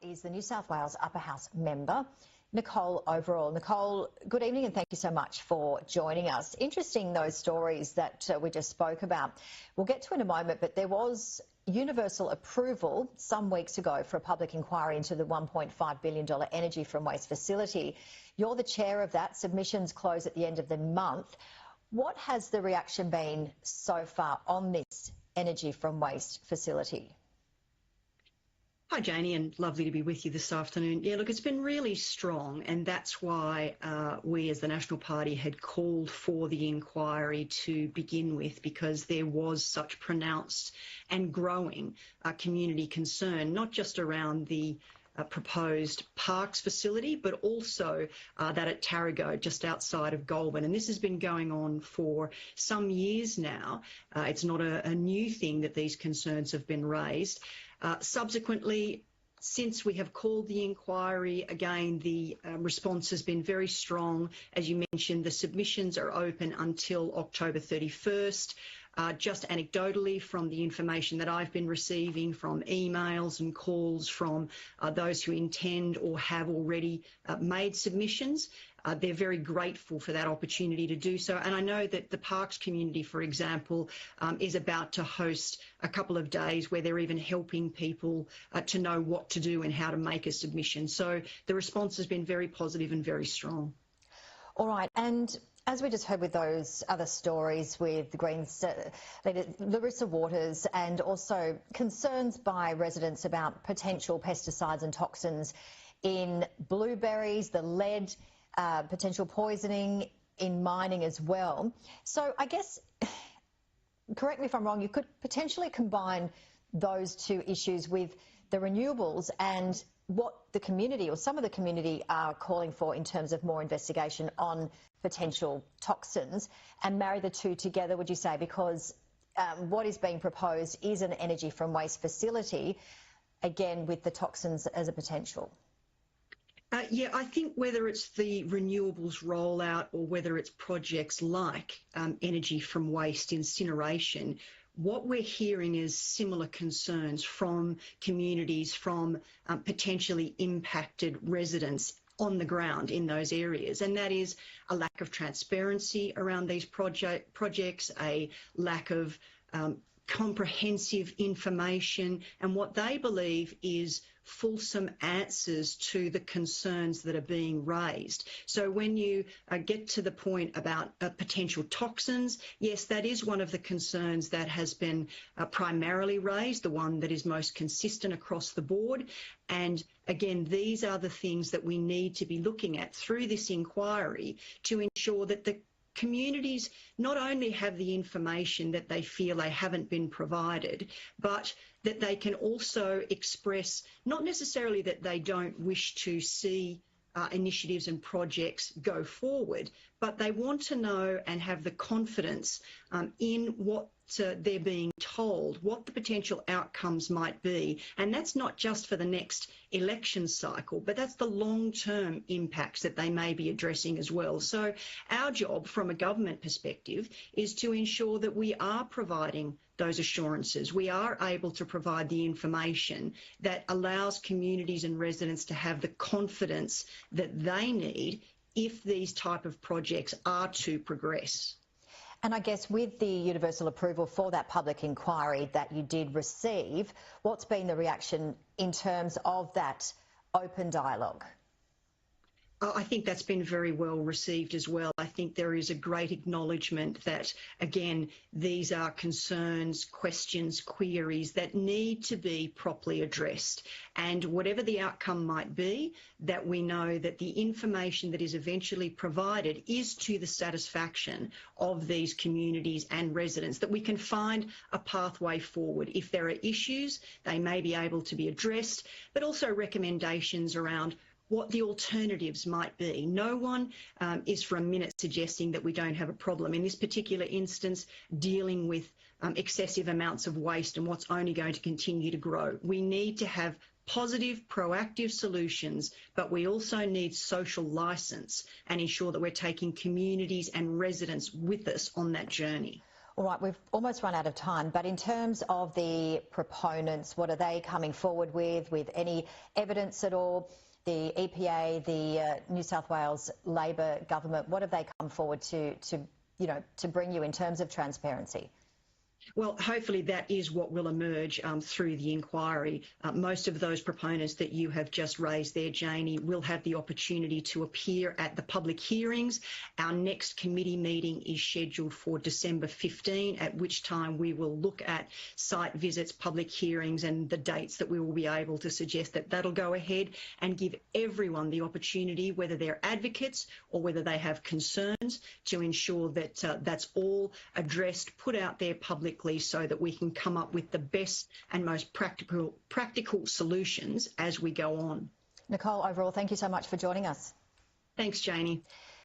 is the New South Wales Upper House member, Nicole Overall. Nicole, good evening and thank you so much for joining us. Interesting, those stories that we just spoke about. We'll get to in a moment, but there was universal approval some weeks ago for a public inquiry into the $1.5 billion energy from waste facility. You're the chair of that. Submissions close at the end of the month. What has the reaction been so far on this energy from waste facility? Hi, Janie, and lovely to be with you this afternoon. Yeah, look, it's been really strong, and that's why we as the National Party had called for the inquiry to begin with, because there was such pronounced and growing community concern, not just around the proposed Parkes facility, but also that at Tarago, just outside of Goulburn. And this has been going on for some years now. It's not a new thing that these concerns have been raised. Subsequently, since we have called the inquiry, again, the response has been very strong. As you mentioned, the submissions are open until October 31st. Just anecdotally, from the information that I've been receiving from emails and calls from those who intend or have already made submissions, they're very grateful for that opportunity to do so. And I know that the Parkes community, for example, is about to host a couple of days where they're even helping people to know what to do and how to make a submission. So the response has been very positive and very strong. All right. And as we just heard with those other stories with the Greens leader Larissa Waters, and also concerns by residents about potential pesticides and toxins in blueberries, the lead, potential poisoning in mining as well. So I guess, correct me if I'm wrong, you could potentially combine those two issues with the renewables and what the community or some of the community are calling for in terms of more investigation on potential toxins, and marry the two together, would you say? Because what is being proposed is an energy from waste facility, again with the toxins as a potential. Yeah, I think whether it's the renewables rollout or whether it's projects like energy from waste incineration, what we're hearing is similar concerns from communities, from potentially impacted residents on the ground in those areas, and that is a lack of transparency around these projects, a lack of comprehensive information, and what they believe is fulsome answers to the concerns that are being raised. So when you get to the point about potential toxins, yes, that is one of the concerns that has been primarily raised, the one that is most consistent across the board. And again, these are the things that we need to be looking at through this inquiry to ensure that the communities not only have the information that they feel they haven't been provided, but that they can also express not necessarily that they don't wish to see initiatives and projects go forward, but they want to know and have the confidence in what they're being told, what the potential outcomes might be. And that's not just for the next election cycle, but that's the long-term impacts that they may be addressing as well. So our job from a government perspective is to ensure that we are providing those assurances. We are able to provide the information that allows communities and residents to have the confidence that they need if these type of projects are to progress. And I guess with the universal approval for that public inquiry that you did receive, what's been the reaction in terms of that open dialogue? I think that's been very well received as well. I think there is a great acknowledgement that, again, these are concerns, questions, queries that need to be properly addressed. And whatever the outcome might be, that we know that the information that is eventually provided is to the satisfaction of these communities and residents, that we can find a pathway forward. If there are issues, they may be able to be addressed, but also recommendations around what the alternatives might be. No one is for a minute suggesting that we don't have a problem. In this particular instance, dealing with excessive amounts of waste and what's only going to continue to grow. We need to have positive, proactive solutions, but we also need social licence and ensure that we're taking communities and residents with us on that journey. All right, we've almost run out of time, but in terms of the proponents, what are they coming forward with any evidence at all? The EPA, the New South Wales Labor government, what have they come forward to bring you in terms of transparency? Well, hopefully that is what will emerge through the inquiry. Most of those proponents that you have just raised there, Janie, will have the opportunity to appear at the public hearings. Our next committee meeting is scheduled for December 15, at which time we will look at site visits, public hearings and the dates that we will be able to suggest that that'll go ahead, and give everyone the opportunity, whether they're advocates or whether they have concerns, to ensure that that's all addressed, put out there publicly, so that we can come up with the best and most practical solutions as we go on. Nicole Overall, thank you so much for joining us. Thanks, Janie.